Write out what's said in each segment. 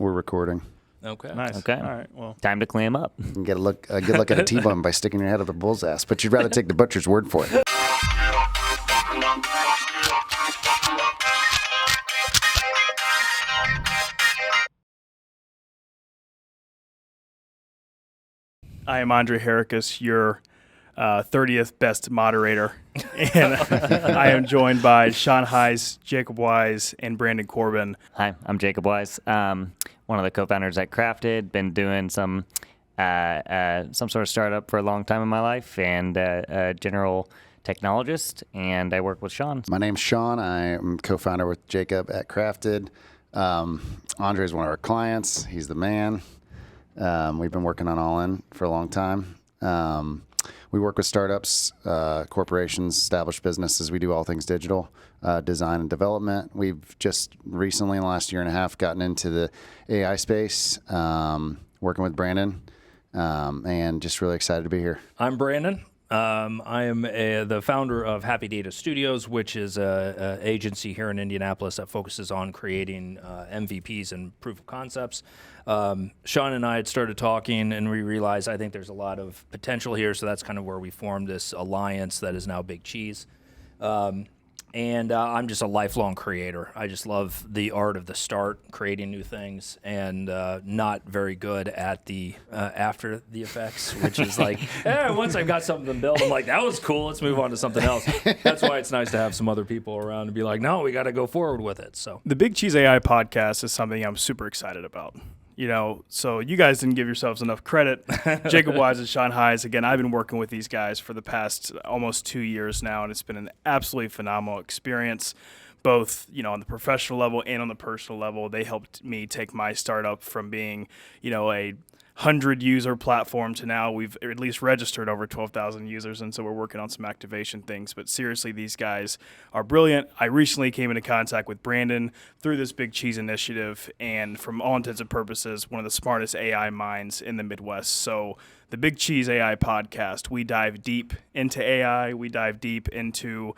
we're recording. Okay. Nice. Okay. All right. Well, Time to clam up. You can get a good look at a T-bone by sticking your head up the bull's ass, but you'd rather take the butcher's word for it. I am Andre Harakas, your 30th best moderator, and I am joined by Sean Hise, Jacob Wise, and Brandon Corbin. Hi, I'm Jacob Wise, one of the co-founders at Crafted. Been doing some sort of startup for a long time in my life, and a general technologist, and I work with Sean. My name's Sean. I am co-founder with Jacob at Crafted. Andre is one of our clients. He's the man. We've been working on All In for a long time. We work with startups, corporations, established businesses. We do all things digital, design and development. We've just recently, in the last year and a half, gotten into the AI space, working with Brandon, and just really excited to be here. I'm Brandon. I am the founder of Happy Data Studios, which is an agency here in Indianapolis that focuses on creating MVPs and proof of concepts. Sean and I had started talking, and we realized I think there's a lot of potential here, so that's kind of where we formed this alliance that is now Big Cheese. And I'm just a lifelong creator. I just love the art of the start, creating new things, and not very good at the after the effects, which is like, once I've got something built, I'm like, that was cool, let's move on to something else. That's why it's nice to have some other people around and be like, no, we got to go forward with it. So The BigCheese.ai podcast is something I'm super excited about. You know, so you guys didn't give yourselves enough credit. Jacob Wise and Sean Hise. Again, I've been working with these guys for the past almost 2 years now, and it's been an absolutely phenomenal experience, both, you know, on the professional level and on the personal level. They helped me take my startup from being, you know, a 100-user platform to now we've at least registered over 12,000 users, and so we're working on some activation things. But seriously, these guys are brilliant. I recently came into contact with Brandon through this Big Cheese initiative, and from all intents and purposes, one of the smartest AI minds in the Midwest. So the Big Cheese AI podcast, we dive deep into AI. We dive deep into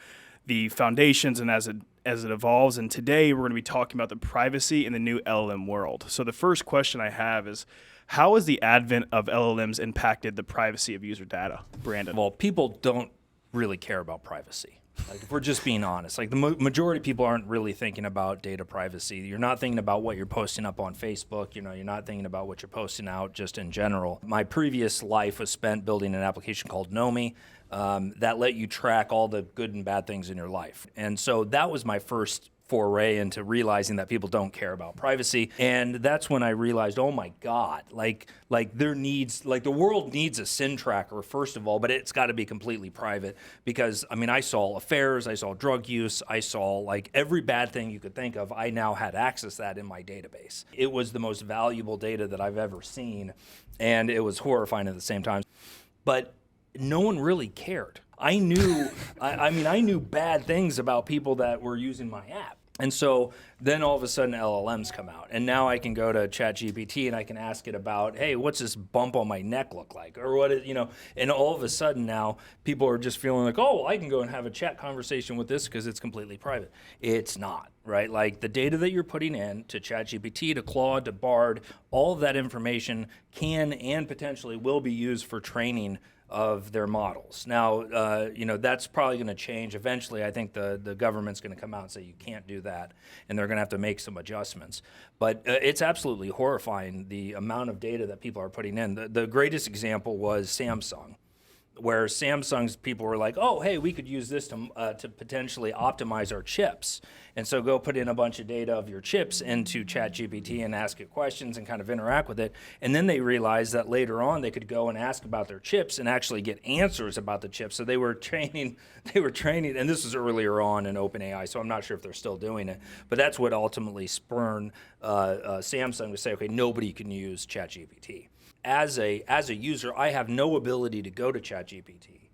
the foundations and as it evolves. And today we're going to be talking about the privacy in the new LLM world. So the first question I have is, how has the advent of LLMs impacted the privacy of user data? Brandon. well, people don't really care about privacy. Like, if we're just being honest, like the majority of people aren't really thinking about data privacy. You're not thinking about what you're posting up on Facebook. You know, you're not thinking about what you're posting out just in general. My previous life was spent building an application called Nomi that let you track all the good and bad things in your life. And so that was my first foray into realizing that people don't care about privacy. And that's when I realized, oh my God, like the world needs a SIN tracker, first of all, but it's got to be completely private, because I mean, I saw affairs, I saw drug use, I saw like every bad thing you could think of. I now had access to that in my database. It was the most valuable data that I've ever seen, and it was horrifying at the same time. But no one really cared. I knew, I knew bad things about people that were using my app. And so then all of a sudden LLMs come out, and now I can go to ChatGPT and I can ask it about, hey, what's this bump on my neck look like? Or what is, you know, and all of a sudden now people are just feeling like, oh, I can go and have a chat conversation with this because it's completely private. It's not, right? Like the data that you're putting in to ChatGPT, to Claude, to Bard, all of that information can and potentially will be used for training of their models. Now, you know, that's probably going to change eventually. I think the government's going to come out and say you can't do that, and they're going to have to make some adjustments. But it's absolutely horrifying, the amount of data that people are putting in. The greatest example was Samsung, where Samsung's people were like, oh, hey, we could use this to potentially optimize our chips. And so go put in a bunch of data of your chips into ChatGPT and ask it questions and kind of interact with it. And then they realized that later on they could go and ask about their chips and actually get answers about the chips. So they were training, and this was earlier on in OpenAI, so I'm not sure if they're still doing it. But that's what ultimately spurred Samsung to say, okay, nobody can use ChatGPT. As a user, I have no ability to go to ChatGPT,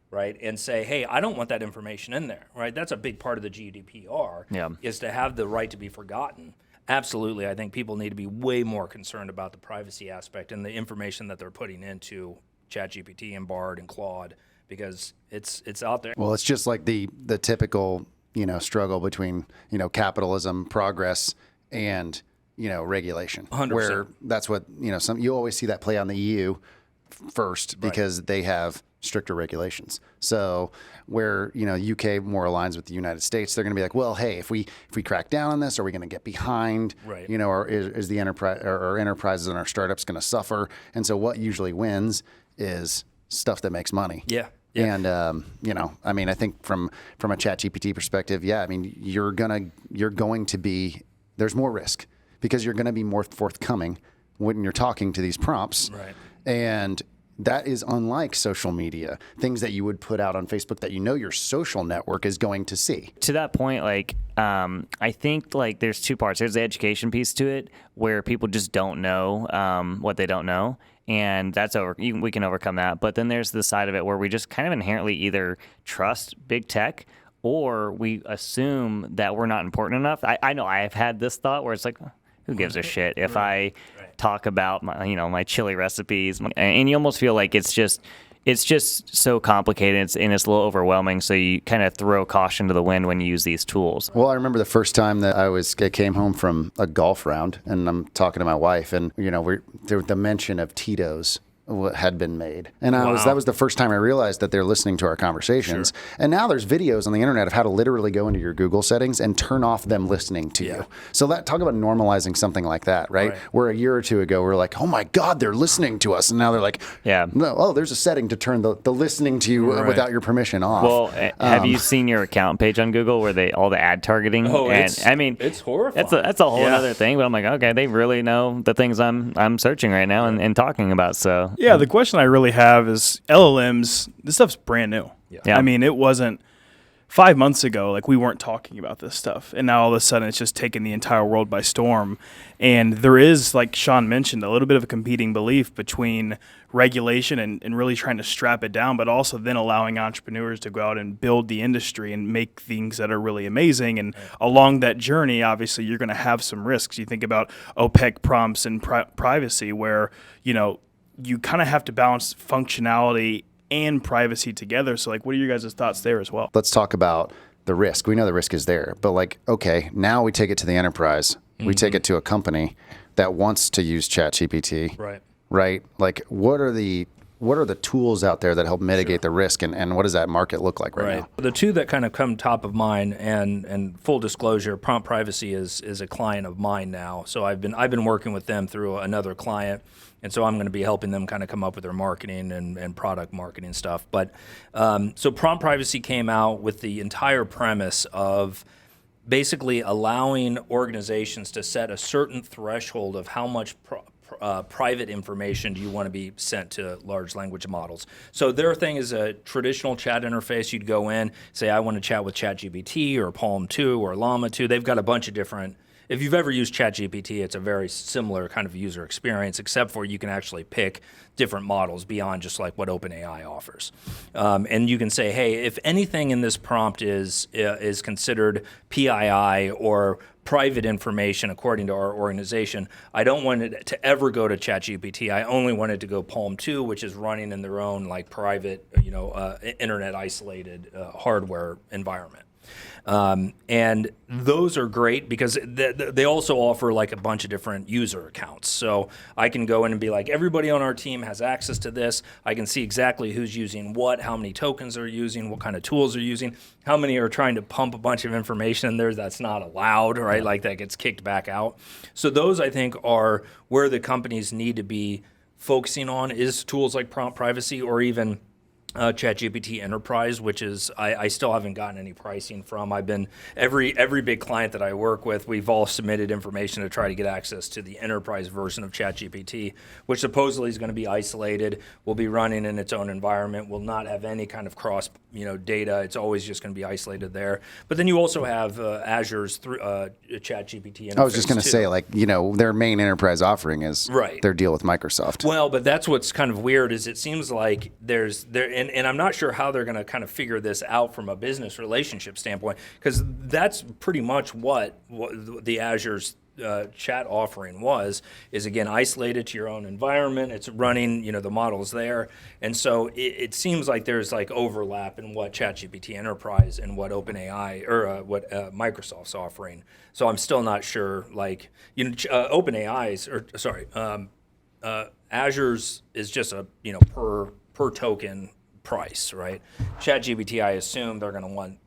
right, and say, hey, I don't want that information in there, right? That's a big part of the GDPR, is to have the right to be forgotten. Absolutely, I think people need to be way more concerned about the privacy aspect and the information that they're putting into ChatGPT and Bard and Claude, because it's out there. Well, it's just like the typical, you know, struggle between, you know, capitalism, progress, and regulation. 100%. Where that's what, you always see that play on the EU first because they have stricter regulations. So where, UK more aligns with the United States, they're going to be like, well, hey, if we crack down on this, are we going to get behind? Right. Or is the enterprise or our enterprises and our startups going to suffer? And so what usually wins is stuff that makes money. Yeah. And I think from a ChatGPT perspective, you're going to be, there's more risk because you're going to be more forthcoming when you're talking to these prompts. Right. And that is unlike social media, things that you would put out on Facebook that your social network is going to see. To that point, I think there's two parts. There's the education piece to it where people just don't know what they don't know. And that's we can overcome that. But then there's the side of it where we just kind of inherently either trust big tech or we assume that we're not important enough. I know I've had this thought where it's like, who gives a shit if I talk about my chili recipes? And you almost feel like it's just so complicated and it's a little overwhelming. So you kind of throw caution to the wind when you use these tools. Well, I remember the first time that I came home from a golf round and I'm talking to my wife and, the mention of Tito's had been made. And that was the first time I realized that they're listening to our conversations. Sure. And now there's videos on the internet of how to literally go into your Google settings and turn off them listening to you. So talk about normalizing something like that, right? Where a year or two ago, we were like, oh my God, they're listening to us. And now they're like, no, there's a setting to turn the listening to you without your permission off. Well, have you seen your account page on Google where all the ad targeting? Oh, it's horrifying. That's a whole other thing. But I'm like, okay, they really know the things I'm searching right now and talking about. So yeah, the question I really have is LLMs. This stuff's brand new. Yeah. I mean, it wasn't 5 months ago. We weren't talking about this stuff, and now all of a sudden it's just taken the entire world by storm. And there is, like Sean mentioned, a little bit of a competing belief between regulation and really trying to strap it down, but also then allowing entrepreneurs to go out and build the industry and make things that are really amazing. And along that journey, obviously, you're going to have some risks. You think about Opaque prompts and privacy, where you kind of have to balance functionality and privacy together. So what are your guys' thoughts there as well? Let's talk about the risk. We know the risk is there, but okay, now we take it to the enterprise. Mm-hmm. We take it to a company that wants to use ChatGPT. Right? What are the tools out there that help mitigate the risk and what does that market look like right now? The two that kind of come top of mind and full disclosure, Prompt Privacy is a client of mine now. So I've been working with them through another client. And so I'm going to be helping them kind of come up with their marketing and product marketing stuff. But so Prompt Privacy came out with the entire premise of basically allowing organizations to set a certain threshold of how much private information do you want to be sent to large language models. So their thing is a traditional chat interface. You'd go in, say, I want to chat with ChatGPT or Palm 2 or Llama 2. They've got a bunch of different. If you've ever used ChatGPT, it's a very similar kind of user experience, except for you can actually pick different models beyond just what OpenAI offers. And you can say, hey, if anything in this prompt is considered PII or private information according to our organization, I don't want it to ever go to ChatGPT. I only want it to go Palm 2, which is running in their own private, internet isolated hardware environment. And those are great because they also offer a bunch of different user accounts. So I can go in and be like, everybody on our team has access to this. I can see exactly who's using what, how many tokens they're using, what kind of tools they're using, how many are trying to pump a bunch of information in there that's not allowed, right? That gets kicked back out. So those, I think, are where the companies need to be focusing on is tools like Prompt Privacy or even ChatGPT Enterprise, which is I still haven't gotten any pricing from. I've been every big client that I work with, we've all submitted information to try to get access to the enterprise version of ChatGPT, which supposedly is going to be isolated, will be running in its own environment, will not have any kind of cross data. It's always just going to be isolated there. But then you also have Azure's ChatGPT interface. I was just going to say, their main enterprise offering is their deal with Microsoft. Well, but that's what's kind of weird is it seems like and I'm not sure how they're going to kind of figure this out from a business relationship standpoint, because that's pretty much what the Azure's chat offering is again isolated to your own environment. It's running, the models there, and so it seems like there's like overlap in what ChatGPT Enterprise and what OpenAI or what Microsoft's offering. So I'm still not sure. Like OpenAI's Azure's is just a per token price, right? ChatGPT, I assume they're going to want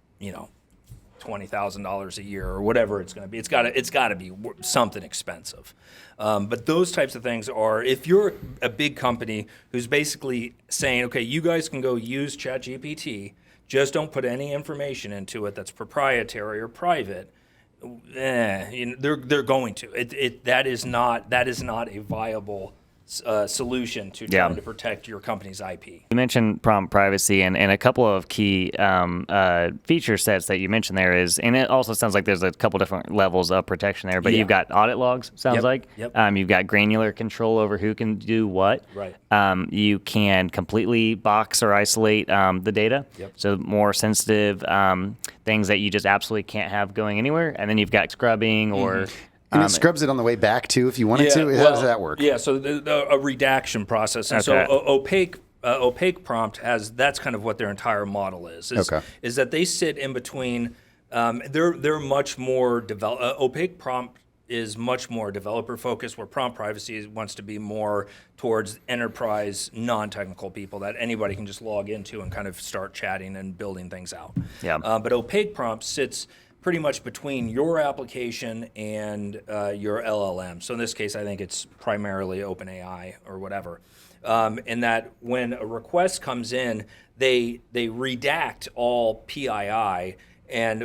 $20,000 a year or whatever it's going to be. It's got to be something expensive. But those types of things are, if you're a big company who's basically saying, okay, you guys can go use ChatGPT, just don't put any information into it that's proprietary or private. They're going to. That is not a viable solution to trying to protect your company's IP. You mentioned prompt privacy and a couple of key feature sets that you mentioned there is, and it also sounds like there's a couple different levels of protection there, but you've got audit logs, sounds like. Yep. You've got granular control over who can do what. Right. You can completely box or isolate the data. Yep. So more sensitive things that you just absolutely can't have going anywhere. And then you've got scrubbing or... And it scrubs it on the way back too, if you wanted to. How does that work? Yeah, so a redaction process, and so Opaque prompt that's kind of what their entire model is that they sit in between. They're much more Opaque prompt is much more developer focused, where prompt privacy wants to be more towards enterprise, non-technical people that anybody can just log into and kind of start chatting and building things out. Yeah. But Opaque prompt sits pretty much between your application and your LLM. So in this case, I think it's primarily OpenAI or whatever. And that when a request comes in, they redact all PII,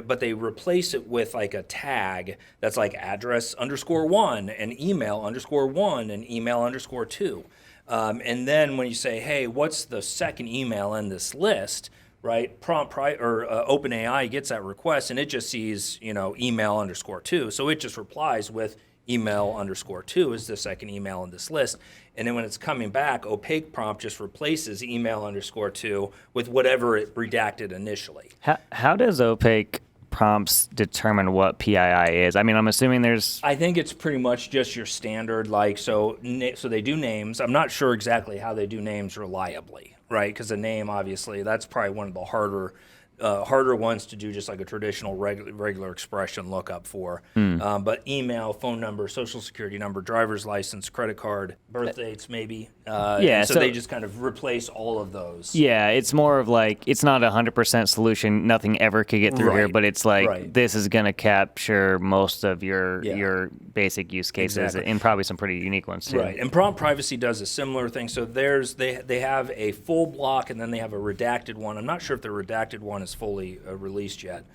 but they replace it with like a tag that's like address_1 and email_1 and email_2. And then when you say, hey, what's the second email in this list? Right, OpenAI gets that request and it just sees, email_2. So it just replies with email_2 is the second email in this list. And then when it's coming back, Opaque prompt just replaces email_2 with whatever it redacted initially. How does Opaque prompts determine what PII is? I mean, I'm assuming there's... I think it's pretty much just your standard, so they do names. I'm not sure exactly how they do names reliably, right? Because a name, obviously, that's probably one of the harder ones to do, just like a traditional regular expression lookup for. But email, phone number, social security number, driver's license, credit card, birth dates, maybe. So they just kind of replace all of those. Yeah, it's more of like, it's not 100% solution. Nothing ever could get through here, but it's like, this is going to capture most of your basic use cases and probably some pretty unique ones too. Right, and prompt privacy does a similar thing. So they have a full block and then they have a redacted one. I'm not sure if the redacted one is fully released yet,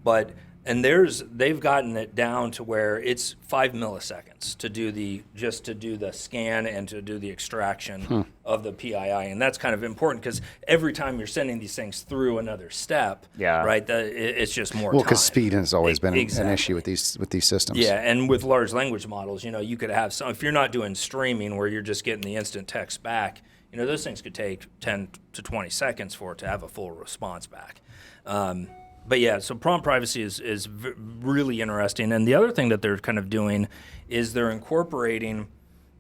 but they've gotten it down to where it's 5 milliseconds to do the scan and to do the extraction of the PII, and that's kind of important because every time you're sending these things through another step, right? It's just more time. Well, because speed has always been an issue with these systems. Yeah, and with large language models, you could have some. If you're not doing streaming where you're just getting the instant text back, those things could take 10 to 20 seconds for it to have a full response back. But yeah, so prompt privacy is really interesting. And the other thing that they're kind of doing is they're incorporating,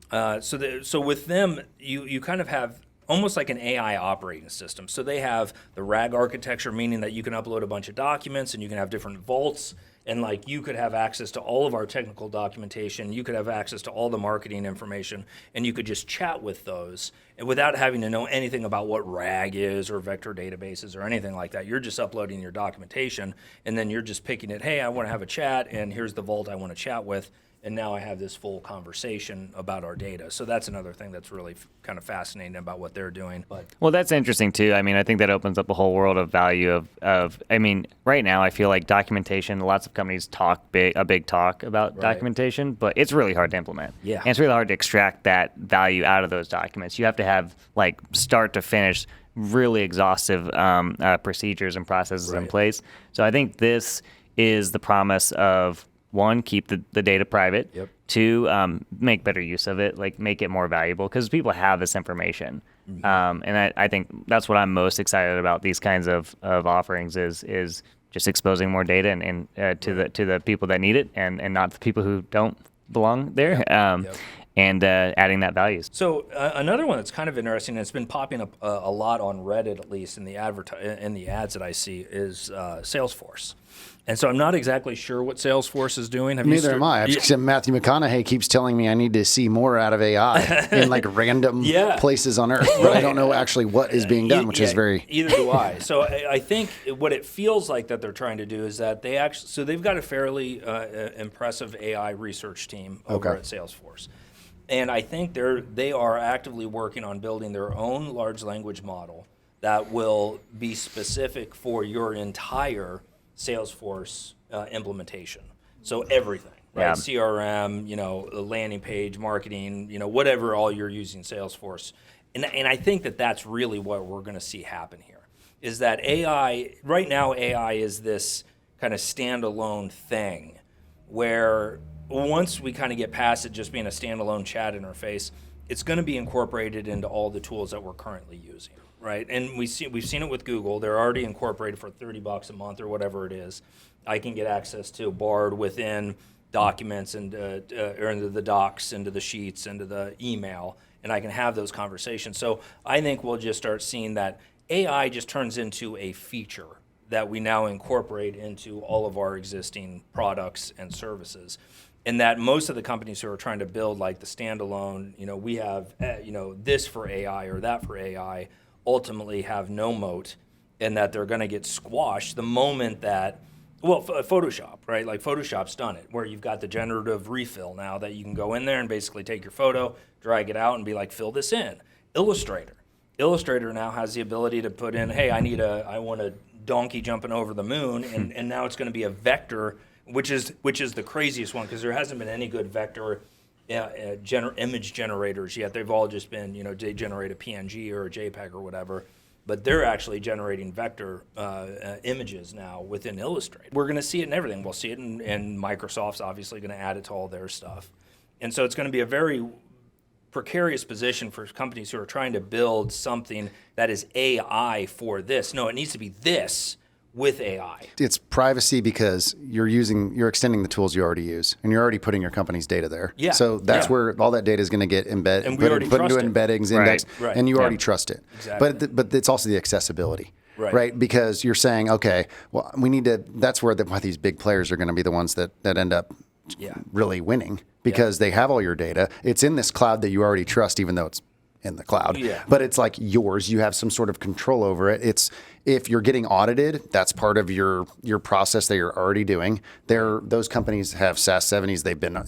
so with them, you kind of have almost like an AI operating system. So they have the RAG architecture, meaning that you can upload a bunch of documents and you can have different vaults. And like you could have access to all of our technical documentation, you could have access to all the marketing information, and you could just chat with those and without having to know anything about what RAG is or vector databases or anything like that. You're just uploading your documentation, and then you're just picking it, hey, I want to have a chat, and here's the vault I want to chat with, and now I have this full conversation about our data. So that's another thing that's really kind of fascinating about what they're doing. Well, that's interesting too. I mean, I think that opens up a whole world of value I mean, right now I feel like documentation, lots of companies talk a big talk about documentation, but it's really hard to implement. Yeah. And it's really hard to extract that value out of those documents. You have to have like start to finish really exhaustive procedures and processes in place. So I think this is the promise of, one, keep the data private. Yep. Two, make better use of it, like make it more valuable because people have this information. And I think that's what I'm most excited about these kinds of offerings is just exposing more data and to the people that need it and not the people who don't. belong there, and adding that value. So another one that's kind of interesting, and it's been popping up a lot on Reddit, at least in the ads that I see, is Salesforce. And so I'm not exactly sure what Salesforce is doing. Neither am I. Except Matthew McConaughey keeps telling me I need to see more out of AI in like random places on Earth. But I don't know actually what is being done, which is very... Either do I. So I think what it feels like that they're trying to do is that they've got a fairly impressive AI research team over at Salesforce. And I think they are actively working on building their own large language model that will be specific for your entire Salesforce implementation. So everything, right? CRM, landing page, marketing, whatever all you're using Salesforce. And I think that's really what we're going to see happen here, is that AI, right now AI is this kind of standalone thing where once we kind of get past it just being a standalone chat interface, it's going to be incorporated into all the tools that we're currently using. Right, and we've seen it with Google. They're already incorporated for $30 a month or whatever it is. I can get access to Bard within documents and or into the docs, into the sheets, into the email, and I can have those conversations. So I think we'll just start seeing that AI just turns into a feature that we now incorporate into all of our existing products and services. And that most of the companies who are trying to build like the standalone, we have this for AI or that for AI, ultimately have no moat, and that they're going to get squashed the moment that, Photoshop, right? Like Photoshop's done it, where you've got the generative refill now that you can go in there and basically take your photo, drag it out, and be like, fill this in. Illustrator now has the ability to put in, hey, I want a donkey jumping over the moon, and now it's going to be a vector, which is the craziest one, because there hasn't been any good vector image generators yet. They've all just been, they generate a PNG or a JPEG or whatever, but they're actually generating vector images now within Illustrator. We're going to see it in everything. We'll see it in Microsoft's obviously going to add it to all their stuff. And so it's going to be a very precarious position for companies who are trying to build something that is AI for this. No, it needs to be this with AI. It's privacy because you're extending the tools you already use, and you're already putting your company's data there. Yeah. So that's where all that data is going to get embedded, and we already put into trust it. embeddings, indexed, Right. and you already trust it. Exactly. But it's also the accessibility. Right. Because you're saying, okay, well, we need to. That's why these big players are going to be the ones that end up really winning, because they have all your data. It's in this cloud that you already trust, even though it's in the cloud. Yeah. But it's like yours. You have some sort of control over it. It's if you're getting audited, that's part of your process that you're already doing. Those companies have SaaS 70s. They've been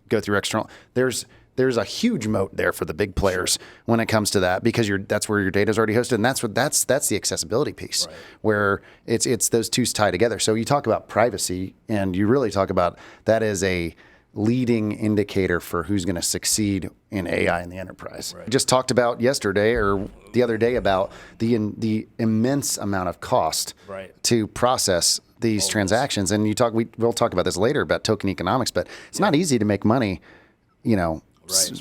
go through external. There's a huge moat there for the big players when it comes to that, because that's where your data is already hosted, and that's the accessibility piece, where it's those two tie together. So you talk about privacy, and you really talk about that as a leading indicator for who's going to succeed in AI in the enterprise. Right. Just talked about yesterday or the other day about the immense amount of cost to process these transactions, and we'll talk about this later about token economics, but it's not easy to make money,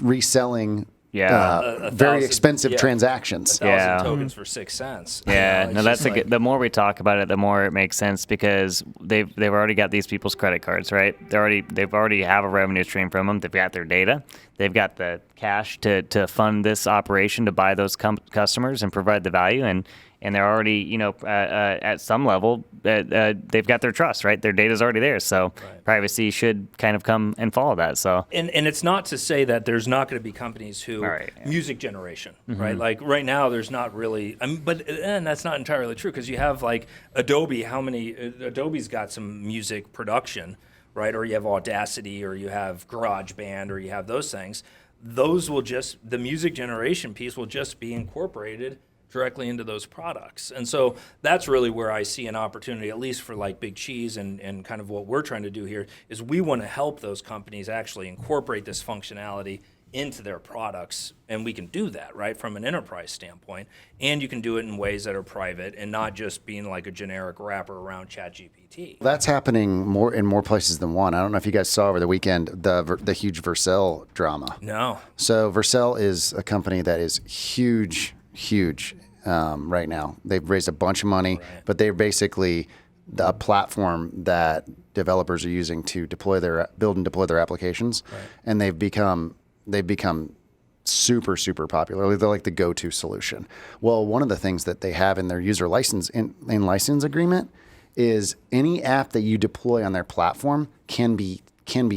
reselling very expensive transactions. 1,000 tokens for 6 cents. Yeah, the more we talk about it, the more it makes sense, because they've already got these people's credit cards, right? They've already have a revenue stream from them. They've got their data. They've got the cash to fund this operation, to buy those customers and provide the value, and they're already, at some level, they've got their trust, right? Their data's already there, so privacy should kind of come and follow that. So, and it's not to say that there's not going to be companies who music generation, right? Like right now, there's not really, and that's not entirely true, because you have like Adobe. Adobe's got some music production, right? Or you have Audacity, or you have GarageBand, or you have those things. The music generation piece will just be incorporated directly into those products. And so that's really where I see an opportunity, at least for like Big Cheese and kind of what we're trying to do here, is we want to help those companies actually incorporate this functionality into their products. And we can do that, right, from an enterprise standpoint. And you can do it in ways that are private and not just being like a generic wrapper around ChatGPT. That's happening in more places than one. I don't know if you guys saw over the weekend the huge Vercel drama. No. So Vercel is a company that is huge right now. They've raised a bunch of money, but they're basically the platform that developers are using to build and deploy their applications, and they've become super, super popular. They're like the go-to solution. Well, one of the things that they have in their user license in license agreement is any app that you deploy on their platform can be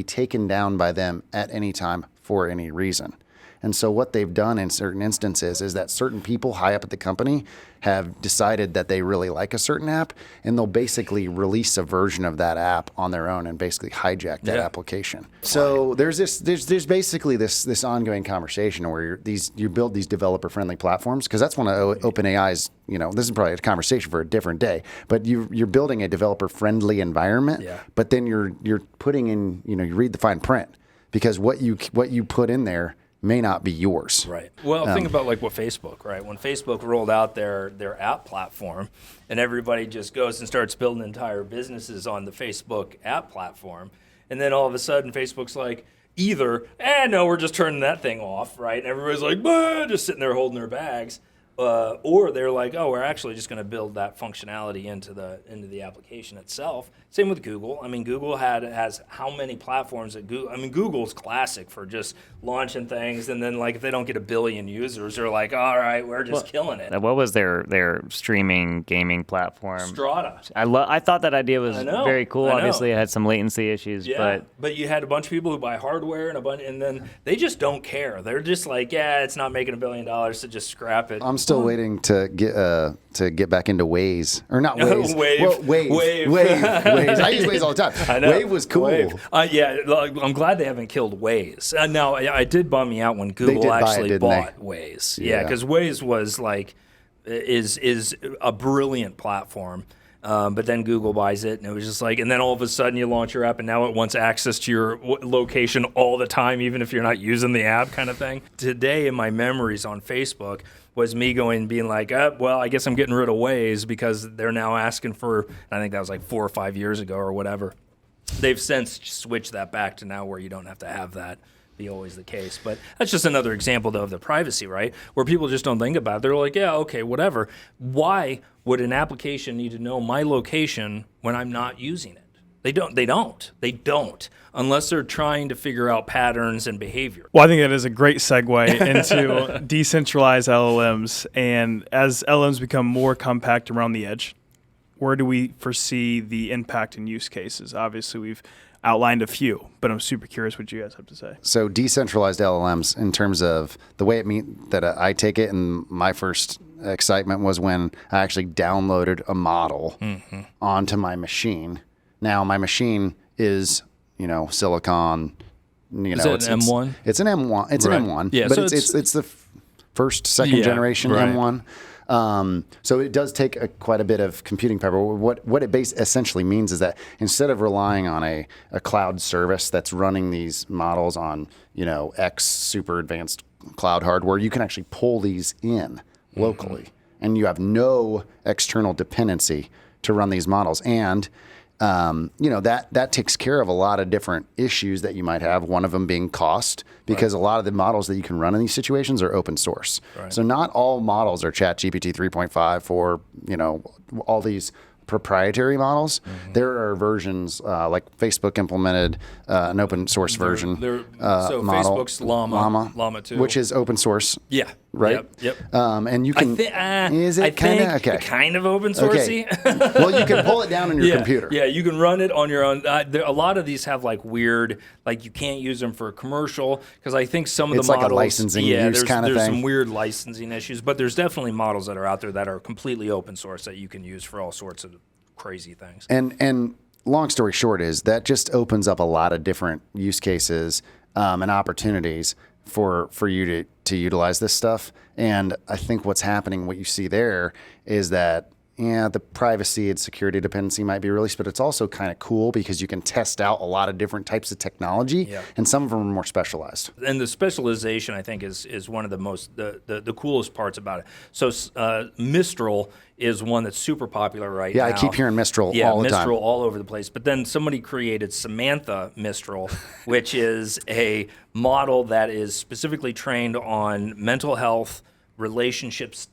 taken down by them at any time for any reason. And so what they've done in certain instances is that certain people high up at the company have decided that they really like a certain app, and they'll basically release a version of that app on their own and basically hijack that application. So there's basically this ongoing conversation where you build these developer friendly platforms, because that's one of OpenAI's, this is probably a conversation for a different day, but you're building a developer friendly environment, but then you're putting in, you read the fine print, because what you put in there may not be yours. Right. Well, think about like what Facebook, right? When Facebook rolled out their app platform, and everybody just goes and starts building entire businesses on the Facebook app platform, and then all of a sudden Facebook's like, either, no, we're just turning that thing off, right? And everybody's like, bah, just sitting there holding their bags. Or they're like, oh, we're actually just going to build that functionality into the application itself. Same with Google. I mean, Google has how many platforms at Google? I mean, Google's classic for just launching things, and then like if they don't get 1 billion users, they're like, all right, we're just killing it. What was their streaming gaming platform? Strata. I thought that idea was very cool. Obviously, it had some latency issues, but you had a bunch of people who buy hardware and then they just don't care. They're just like, it's not making $1 billion, so just scrap it. I'm still waiting to get back into Waze, or not Waze. Wave. Waze. I use Waze all the time. I know. Wave was cool. Wave. I'm glad they haven't killed Waze. Now, it did bum me out when Google actually bought Waze. Yeah, because Waze was like is a brilliant platform. But then Google buys it, and it was just like, and then all of a sudden you launch your app, and now it wants access to your location all the time, even if you're not using the app, kind of thing. Today, in my memories on Facebook, was me going and being like, well, I guess I'm getting rid of Waze because they're now asking for, I think that was like 4 or 5 years ago or whatever. They've since switched that back to now where you don't have to have that be always the case. But that's just another example, though, of the privacy, right? Where people just don't think about it. They're like, yeah, okay, whatever. Why would an application need to know my location when I'm not using it? They don't, unless they're trying to figure out patterns and behavior. Well, I think that is a great segue into decentralized LLMs. And as LLMs become more compact around the edge, where do we foresee the impact and use cases? Obviously, we've outlined a few, but I'm super curious what you guys have to say. So decentralized LLMs, in terms of the way that I take it, and my first excitement was when I actually downloaded a model onto my machine. Now my machine is, silicon. Is it an M1? It's an M1. It's right. an M1. Yeah, but so it's the second generation right. M1. So it does take quite a bit of computing power. What it essentially means is that instead of relying on a cloud service that's running these models on, X super advanced cloud hardware, you can actually pull these in locally, and you have no external dependency to run these models. And that takes care of a lot of different issues that you might have. One of them being cost, because a lot of the models that you can run in these situations are open source. Right. So not all models are ChatGPT 3.5 for, all these proprietary models. There are versions like Facebook implemented an open source version. So model, Facebook's Llama 2, which is open source. Yeah. Right. Yep. And you can. Is it kind of okay? Kind of open sourcey. Okay. Well, you can pull it down on your computer. Yeah, you can run it on your own. A lot of these have like weird, like you can't use them for commercial, because I think some of the models. It's like a licensing use kind of thing. There's some weird licensing issues, but there's definitely models that are out there that are completely open source that you can use for all sorts of crazy things. And long story short is that just opens up a lot of different use cases and opportunities for you to utilize this stuff. And I think what's happening, what you see there is that, the privacy and security dependency might be released, but it's also kind of cool because you can test out a lot of different types of technology, and some of them are more specialized. And the specialization, I think, is one of the most the coolest parts about it. So Mistral is one that's super popular right now. Yeah, I keep hearing Mistral all the time. Yeah, Mistral all over the place. But then somebody created Samantha Mistral, which is a model that is specifically trained on mental health, relationships,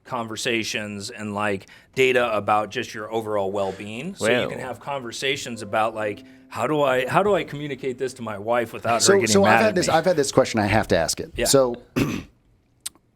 conversations and like data about just your overall well-being. So you can have conversations about like, how do I communicate this to my wife without her getting mad at me? I've had this question. I have to ask it. Yeah. So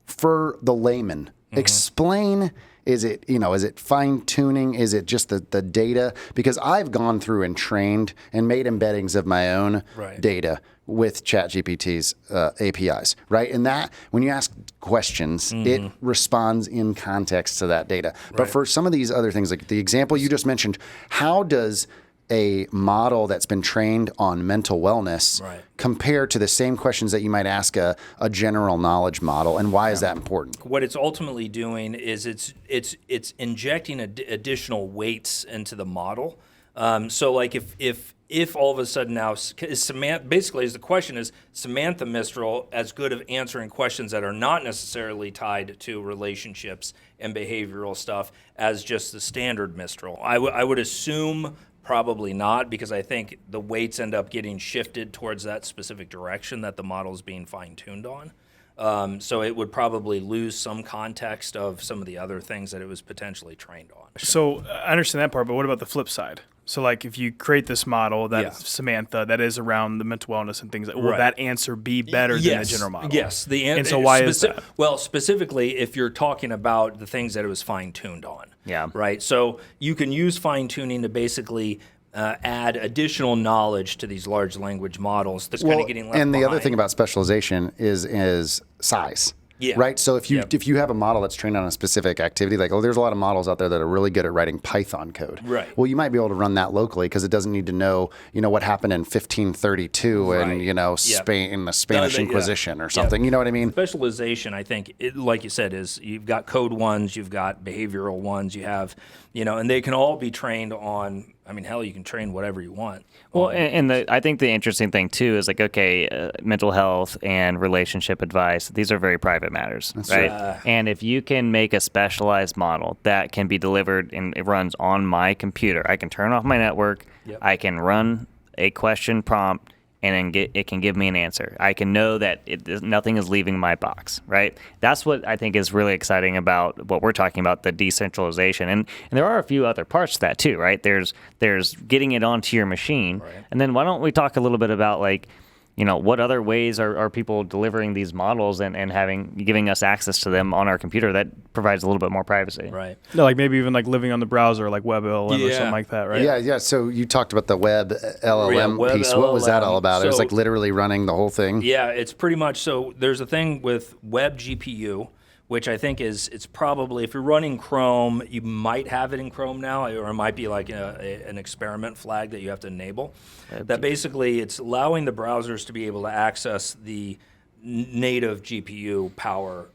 for the layman, explain, is it fine tuning? Is it just the data? Because I've gone through and trained and made embeddings of my own data with ChatGPT's APIs, right? And that, when you ask questions, it responds in context to that data. But for some of these other things, like the example you just mentioned, how does a model that's been trained on mental wellness compare to the same questions that you might ask a general knowledge model, and why is that important? What it's ultimately doing is it's injecting additional weights into the model. So like if all of a sudden now is Samantha, basically is the question, is Samantha Mistral as good of answering questions that are not necessarily tied to relationships and behavioral stuff as just the standard Mistral? I would assume probably not, because I think the weights end up getting shifted towards that specific direction that the model is being fine-tuned on. So it would probably lose some context of some of the other things that it was potentially trained on. So I understand that part, but what about the flip side? So like if you create this model that Samantha that is around the mental wellness and things, will that answer be better than the general model? Yes. And so why is that? Well, specifically if you're talking about the things that it was fine-tuned on. Yeah. Right. So you can use fine-tuning to basically add additional knowledge to these large language models that's kind of getting left and the behind. other thing about specialization is size. Yeah. Right. So if you have a model that's trained on a specific activity, like, there's a lot of models out there that are really good at writing Python code. Right. Well, you might be able to run that locally because it doesn't need to know, what happened in 1532 in, Spain, in the Spanish Inquisition or something. You know what I mean? Specialization, I think, like you said, is you've got code ones, you've got behavioral ones, you have, and they can all be trained on. I mean, hell, you can train whatever you want. Well, I think the interesting thing too is like, okay, mental health and relationship advice, these are very private matters, right? And if you can make a specialized model that can be delivered and it runs on my computer, I can turn off my network, I can run a question prompt, and then it can give me an answer. I can know that nothing is leaving my box, right? That's what I think is really exciting about what we're talking about, the decentralization. And there are a few other parts to that too, right? There's getting it onto your machine. And then why don't we talk a little bit about like, what other ways are people delivering these models and giving us access to them on our computer that provides a little bit more privacy? Right. No, like maybe even like living on the browser, like web LLM or something like that, right? Yeah. So you talked about the web LLM piece. What was that all about? It was like literally running the whole thing? Yeah, it's pretty much, so there's a thing with web GPU, which I think it's probably, if you're running Chrome, you might have it in Chrome now, or it might be like an experiment flag that you have to enable. That basically it's allowing the browsers to be able to access the native GPU power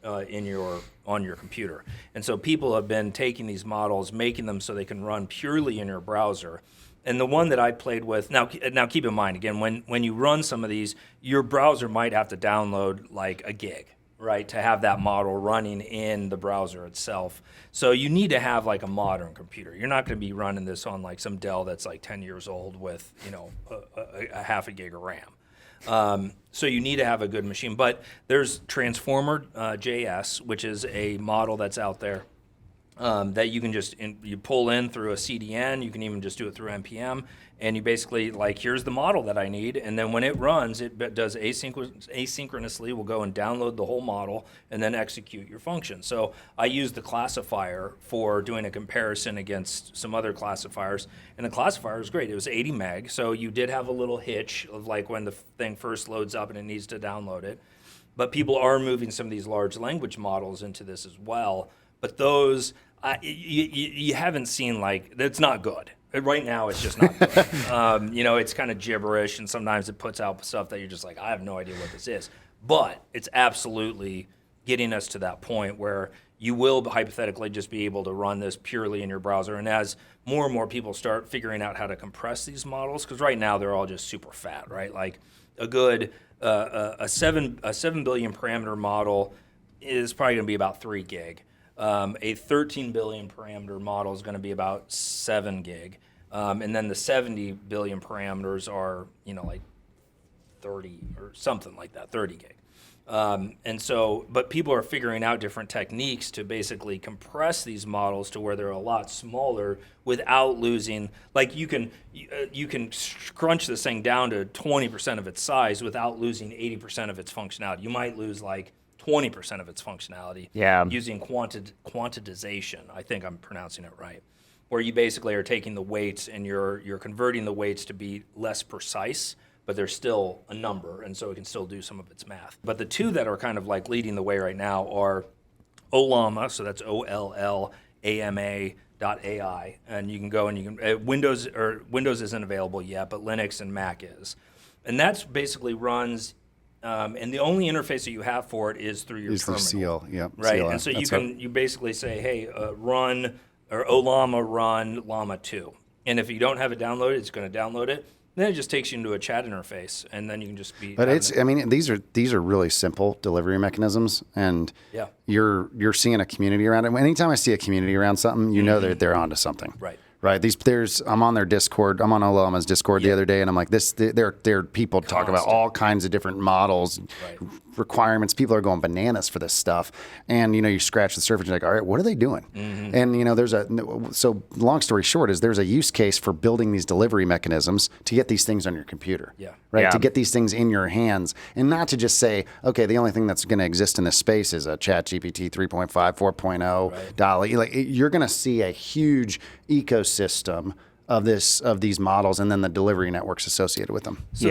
on your computer. And so people have been taking these models, making them so they can run purely in your browser. And the one that I played with, now keep in mind, again, when you run some of these, your browser might have to download like a gig, right, to have that model running in the browser itself. So you need to have like a modern computer. You're not going to be running this on like some Dell that's like 10 years old with, a half a gig of RAM. So you need to have a good machine. But there's Transformer JS, which is a model that's out there that you can you pull in through a CDN. You can even just do it through NPM. And you basically, like, here's the model that I need. And then when it runs, it does asynchronously. We'll go and download the whole model and then execute your function. So I used the classifier for doing a comparison against some other classifiers. And the classifier was great. It was 80 meg. So you did have a little hitch of like when the thing first loads up and it needs to download it. But people are moving some of these large language models into this as well. But those, you haven't seen, like, it's not good. Right now, it's just not good. It's kind of gibberish, and sometimes it puts out stuff that you're just like, I have no idea what this is. But it's absolutely getting us to that point where you will hypothetically just be able to run this purely in your browser. And as more and more people start figuring out how to compress these models, because right now they're all just super fat, right? Like a good a 7 billion parameter model is probably going to be about 3 gig. A 13 billion parameter model is going to be about 7 gig. And then the 70 billion parameters are, like 30 or something like that, 30 gig. But people are figuring out different techniques to basically compress these models to where they're a lot smaller without losing. Like you can crunch this thing down to 20% of its size without losing 80% of its functionality. You might lose like 20% of its functionality using quantization. I think I'm pronouncing it right. Where you basically are taking the weights and you're converting the weights to be less precise, but there's still a number, and so it can still do some of its math. But the two that are kind of like leading the way right now are Ollama, so that's OLLAMA.ai, and you can go and you can Windows isn't available yet, but Linux and Mac is, and that's basically runs. And the only interface that you have for it is through your terminal. CL, yeah. Right, CLF. and so you basically say, hey, run, or Ollama run Llama 2. And if you don't have it downloaded, it's going to download it. Then it just takes you into a chat interface, and then you can just be. But these are really simple delivery mechanisms, and you're seeing a community around it. Anytime I see a community around something, you know they're onto something. Right. Right. I'm on their Discord. I'm on Ollama's Discord the other day, and I'm like, there are people talk about all kinds of different models, requirements. People are going bananas for this stuff, and you scratch the surface, and you're like, all right, what are they doing? And so long story short is there's a use case for building these delivery mechanisms to get these things on your computer. Yeah. Right. Yeah. To get these things in your hands, and not to just say, okay, the only thing that's going to exist in this space is a ChatGPT 3.5, 4.0, DALL-E. Like you're going to see a huge ecosystem of these models, and then the delivery networks associated with them. So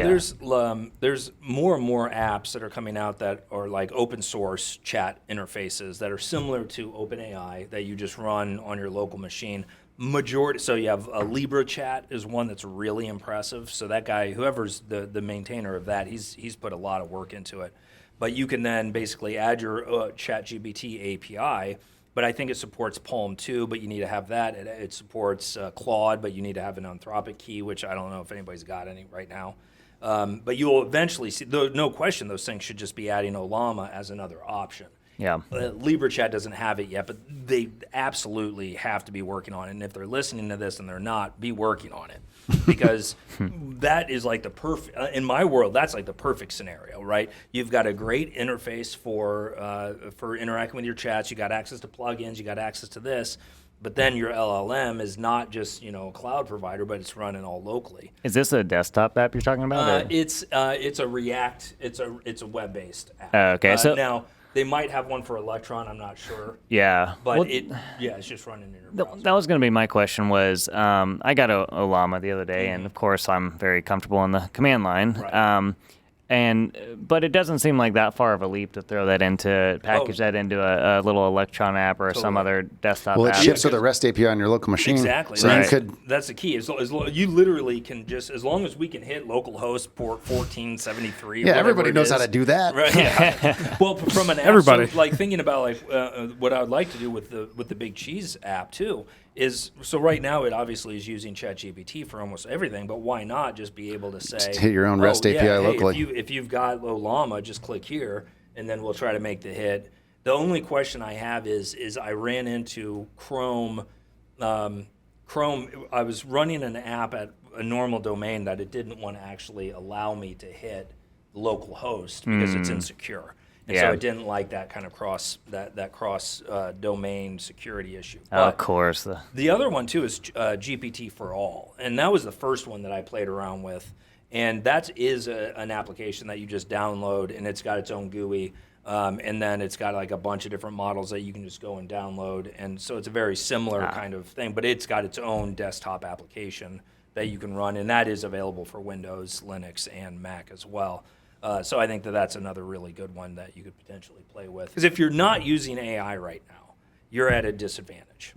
there's more and more apps that are coming out that are like open source chat interfaces that are similar to OpenAI that you just run on your local machine. So you have Libra Chat is one that's really impressive. So that guy, whoever's the maintainer of that, he's put a lot of work into it. But you can then basically add your ChatGPT API. But I think it supports Palm too, but you need to have that. It supports Claude, but you need to have an Anthropic key, which I don't know if anybody's got any right now. But you'll eventually see, no question, those things should just be adding Ollama as another option. Yeah. Libra Chat doesn't have it yet, but they absolutely have to be working on it. And if they're listening to this and they're not, be working on it. Because that is like the perfect, in my world, that's like the perfect scenario, right? You've got a great interface for interacting with your chats. You got access to plugins. You got access to this. But then your LLM is not just a cloud provider, but it's running all locally. Is this a desktop app you're talking about? It's a React. It's a web-based app. Okay, so now they might have one for Electron. I'm not sure. Yeah, but it's just running in your browser. That was going to be my question. Was I got a Ollama the other day, and of course I'm very comfortable on the command line. Right. But it doesn't seem like that far of a leap to throw that into that into a little Electron app or some other desktop Well, app. it ships with a REST API on your local machine. Exactly. So That's the key. As you literally can just, as long as we can hit localhost port 1473. Yeah, everybody knows how to do that. Right. Yeah. Well, from an app, Everybody. so, like thinking about what I would like to do with the Big Cheese app too is, so right now it obviously is using ChatGPT for almost everything, but why not just be able to say, just hit your own REST API locally. If you've got Ollama, just click here, and then we'll try to make the hit. The only question I have is I ran into Chrome. I was running an app at a normal domain that it didn't want to actually allow me to hit localhost because it's insecure. And so it didn't like that kind of cross domain security issue. Of course. The other one too is GPT for all, and that was the first one that I played around with, and that is an application that you just download, and it's got its own GUI, and then it's got like a bunch of different models that you can just go and download, and so it's a very similar kind of thing, but it's got its own desktop application that you can run, and that is available for Windows, Linux, and Mac as well. So I think that's another really good one that you could potentially play with. Because if you're not using AI right now, you're at a disadvantage.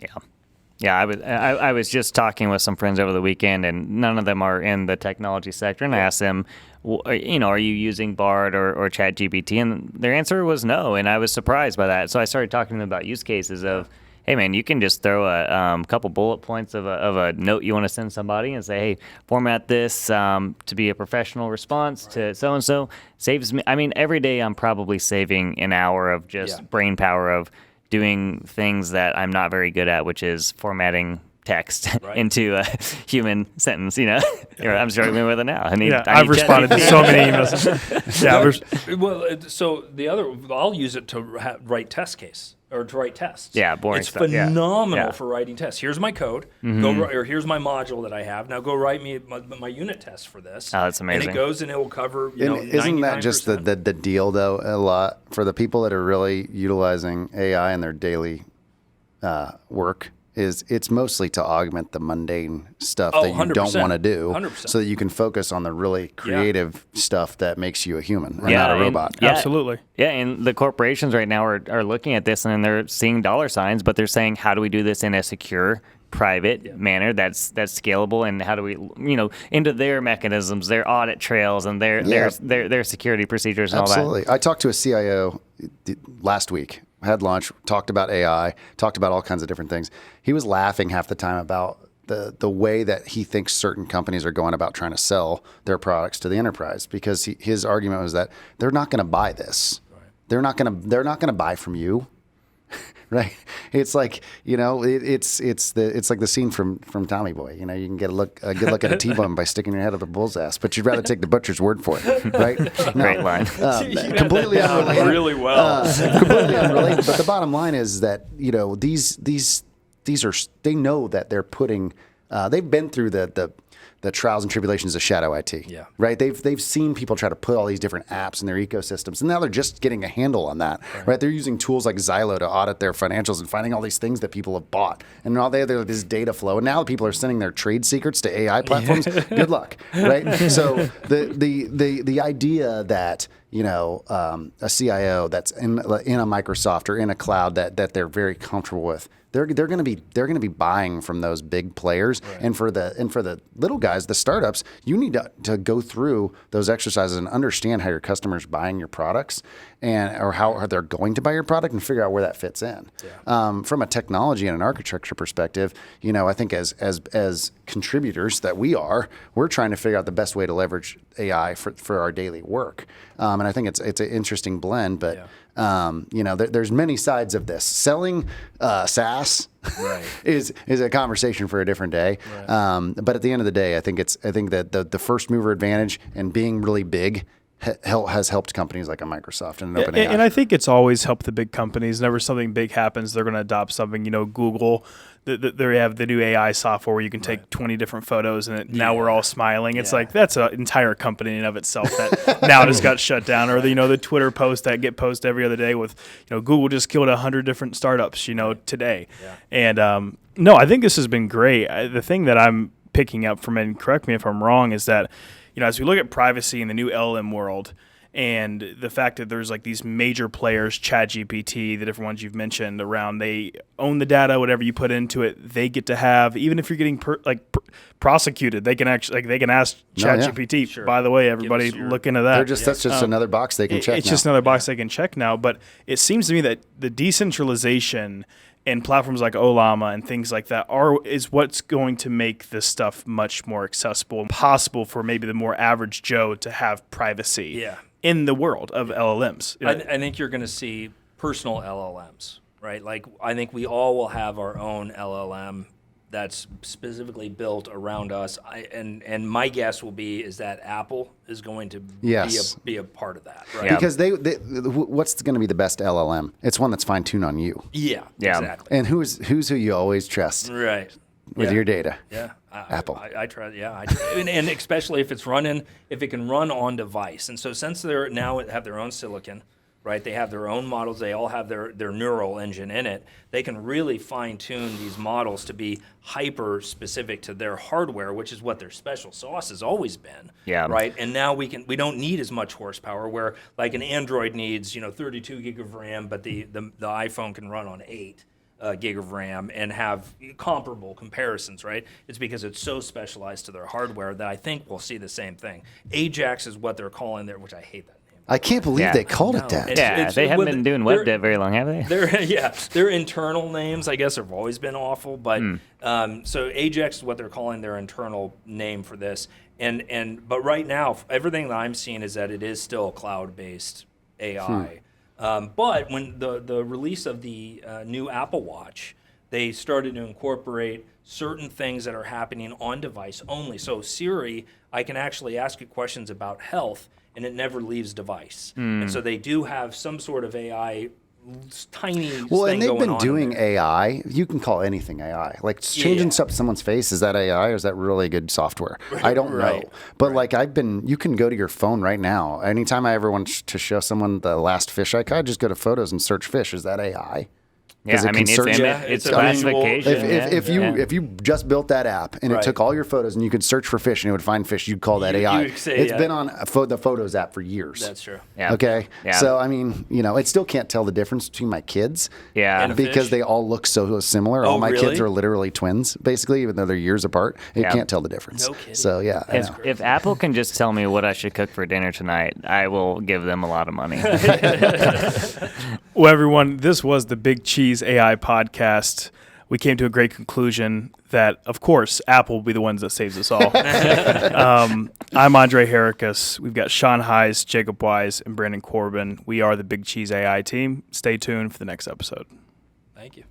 Yeah, I was just talking with some friends over the weekend, and none of them are in the technology sector. And I asked them, are you using Bard or ChatGPT? And their answer was no, and I was surprised by that. So I started talking to them about use cases of, hey man, you can just throw a couple bullet points of a note you want to send somebody and say, hey, format this to be a professional response to so and so. Saves me. I mean, every day I'm probably saving an hour of just brain power of doing things that I'm not very good at, which is formatting text Right. into a human sentence. I'm struggling with it now. I've responded to so many emails. So the other, I'll use it to write test case or to write tests. Yeah, boring It's stuff. phenomenal Yeah. for writing tests. Here's my code. Or here's my module that I have. Now go write me my unit test for this. Oh, that's amazing. And it goes and it will cover. Isn't that just the 99%. deal though? A lot for the people that are really utilizing AI in their daily work. It's mostly to augment the mundane stuff that you 100%. don't want to do, 100%. so that you can focus on the really creative stuff that makes you a human and Yeah, not a and- robot. yeah. Absolutely. Yeah, and the corporations right now are looking at this and they're seeing dollar signs, but they're saying, how do we do this in a secure, private manner that's scalable, and how do we, into their mechanisms, their audit trails, and their security procedures and all that. Absolutely. I talked to a CIO last week. Had lunch, talked about AI, talked about all kinds of different things. He was laughing half the time about the way that he thinks certain companies are going about trying to sell their products to the enterprise, because his argument was that they're not going to buy this. Right. They're not going to buy from you. Right. It's like, it's like the scene from Tommy Boy. You can get a good look at a T-bone by sticking your head up a bull's ass, but you'd rather take the butcher's word for it, right? No. Great line. Completely unrelated. Really well. Completely unrelated. But the bottom line is that these are, they know that they're putting. They've been through the trials and tribulations of shadow IT. Yeah. Right. They've seen people try to put all these different apps in their ecosystems, and now they're just getting a handle on that. Right. They're using tools like Xylo to audit their financials and finding all these things that people have bought, and now they have this data flow. And now people are sending their trade secrets to AI platforms. Good luck. Right. So the idea that a CIO that's in a Microsoft or in a cloud that they're very comfortable with, they're going to be buying from those big players. Right. And for the little guys, the startups, you need to go through those exercises and understand how your customers buying your products or how they're going to buy your product, and figure out where that fits in. Yeah. From a technology and an architecture perspective, I think as contributors that we're trying to figure out the best way to leverage AI for our daily work. And I think it's an interesting blend, but there's many sides of this. Selling SaaS is a conversation for a different day. Right. But at the end of the day, I think that the first mover advantage and being really big has helped companies like a Microsoft and an OpenAI. And I think it's always helped the big companies. Whenever something big happens, they're going to adopt something. Google, they have the new AI software where you can take 20 different photos, and now we're all smiling. It's like, that's an entire company in and of itself that now just got shut down. Or the Twitter posts that get posted every other day with, Google just killed 100 different startups, today. Yeah. And no, I think this has been great. The thing that I'm picking up from it, and correct me if I'm wrong, is that as we look at privacy in the new LLM world, and the fact that there's like these major players, ChatGPT, the different ones you've mentioned around, they own the data, whatever you put into it, they get to have, even if you're getting prosecuted, they can actually, they can ask ChatGPT, Sure. By the way, everybody look into that. That's just another box they can check It's now. just another box they can check now. But it seems to me that the decentralization and platforms like Olama and things like that is what's going to make this stuff much more accessible and possible for maybe the more average Joe to have privacy in the world of LLMs. I think you're going to see personal LLMs, right? Like, I think we all will have our own LLM that's specifically built around us. And my guess will be is that Apple is going to be a part of that, right? Yeah. Because what's going to be the best LLM? It's one that's fine-tuned on you. Yeah, exactly. And who's who you always trust Right. with your data? Yeah. Apple. I try, and especially if it can run on device. And so since they're now have their own silicon, right? They have their own models. They all have their neural engine in it. They can really fine-tune these models to be hyper-specific to their hardware, which is what their special sauce has always been. Yeah. Right? And now we don't need as much horsepower, where like an Android needs 32 gig of RAM, but the iPhone can run on 8 gig of RAM and have comparable comparisons, right? It's because it's so specialized to their hardware that I think we'll see the same thing. Ajax is what they're calling their, which I hate that. I can't believe they called it that. They haven't been doing web dev very long, have they? Their internal names, I guess, have always been awful. But so Ajax is what they're calling their internal name for this. But right now, everything that I'm seeing is that it is still cloud-based AI. But when the release of the new Apple Watch, they started to incorporate certain things that are happening on device only. So Siri, I can actually ask it questions about health, and it never leaves device. And so they do have some sort of AI tiny Well, thing and they've going been on doing in there. AI. You can call anything AI. Like changing Yeah. stuff to someone's face, is that AI or is that really good software? I don't Right. know. But like you can go to your phone right now. Anytime I ever want to show someone the last fish I caught, just go to photos and search fish. Is that AI? Yeah, it I mean, can it's, search- Yeah, it's it's a classification. visual- If you just built that app and it Right. took all your photos and you could search for fish and it would find fish, you'd call that You AI. would say, It's yeah. been on the Photos app for years. That's true. Yeah. Okay. Yeah. So I mean, it still can't tell the difference between my kids. Yeah. And a Because fish? they all look so similar. All my kids really? are literally twins, basically, even though they're years apart. It Yeah. can't tell the difference. No kidding. So yeah, I know. If Apple can just tell me what I should cook for dinner tonight, I will give them a lot of money. Well, everyone, this was the Big Cheese AI podcast. We came to a great conclusion that, of course, Apple will be the ones that saves us all. I'm Andre Harakas. We've got Sean Hise, Jacob Wise, and Brandon Corbin. We are the Big Cheese AI team. Stay tuned for the next episode. Thank you.